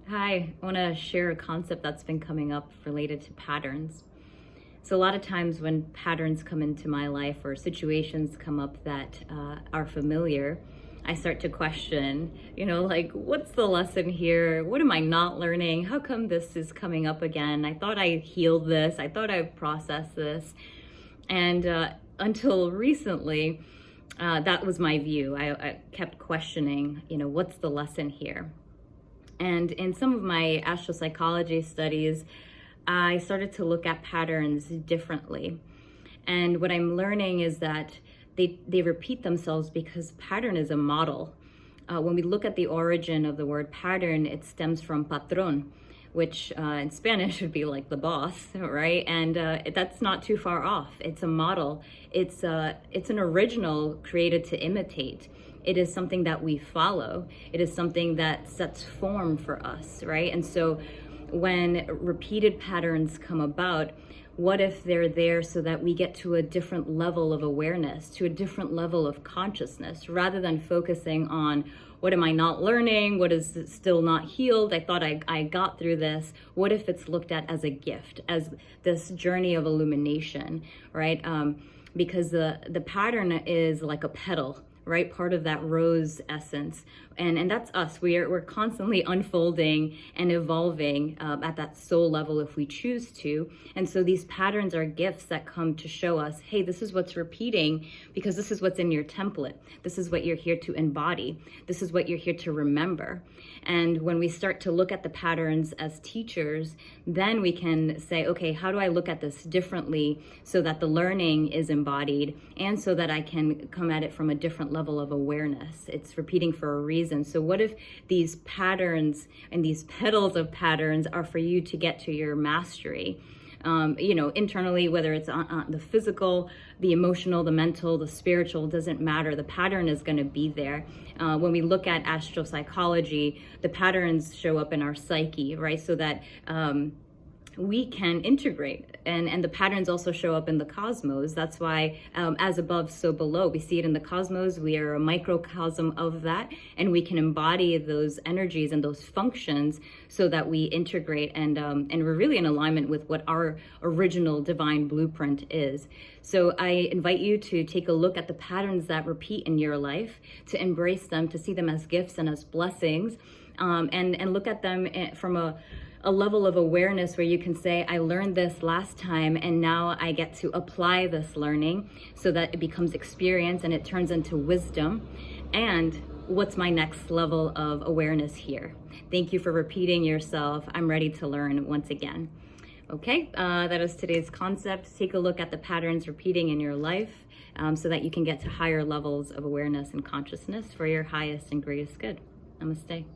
Hi, I want to share a concept that's been coming up related to patterns. So, a lot of times when patterns come into my life or situations come up that are familiar, I start to question, like, what's the lesson here? What am I not learning? How come this is coming up again? I thought I healed this, I thought I processed this. And until recently, that was my view. I kept questioning, what's the lesson here? And in some of my astropsychology studies, I started to look at patterns differently. And what I'm learning is that they repeat themselves because pattern is a model. When we look at the origin of the word pattern, it stems from patrón, which in Spanish would be like the boss, right? And that's not too far off. It's a model. It's an original created to imitate. It is something that we follow. It is something that sets form for us, right? And so when repeated patterns come about, what if they're there so that we get to a different level of awareness, to a different level of consciousness, rather than focusing on what am I not learning? What is still not healed? I thought I got through this. What if it's looked at as a gift, as this journey of illumination, right? Because the pattern is like a petal, right? Part of that rose essence. And that's us. We're constantly unfolding and evolving at that soul level if we choose to. And so these patterns are gifts that come to show us, hey, this is what's repeating because this is what's in your template. This is what you're here to embody. This is what you're here to remember. And when we start to look at the patterns as teachers, then we can say, okay, how do I look at this differently so that the learning is embodied and so that I can come at it from a different level of awareness? It's repeating for a reason. So what if these patterns and these petals of patterns are for you to get to your mastery? Internally, whether it's on the physical, the emotional, the mental, the spiritual, doesn't matter. The pattern is going to be there. When we look at astropsychology, the patterns show up in our psyche, right? So that we can integrate, and the patterns also show up in the cosmos. That's why as above, so below. We see it in the cosmos. We are a microcosm of that, and we can embody those energies and those functions so that we integrate and we're really in alignment with what our original divine blueprint is. So I invite you to take a look at the patterns that repeat in your life, to embrace them, to see them as gifts and as blessings, and look at them from a level of awareness where you can say, I learned this last time and now I get to apply this learning so that it becomes experience and it turns into wisdom. And what's my next level of awareness here? Thank you for repeating yourself. I'm ready to learn once again. Okay, that is today's concept. Take a look at the patterns repeating in your life so that you can get to higher levels of awareness and consciousness for your highest and greatest good. Namaste.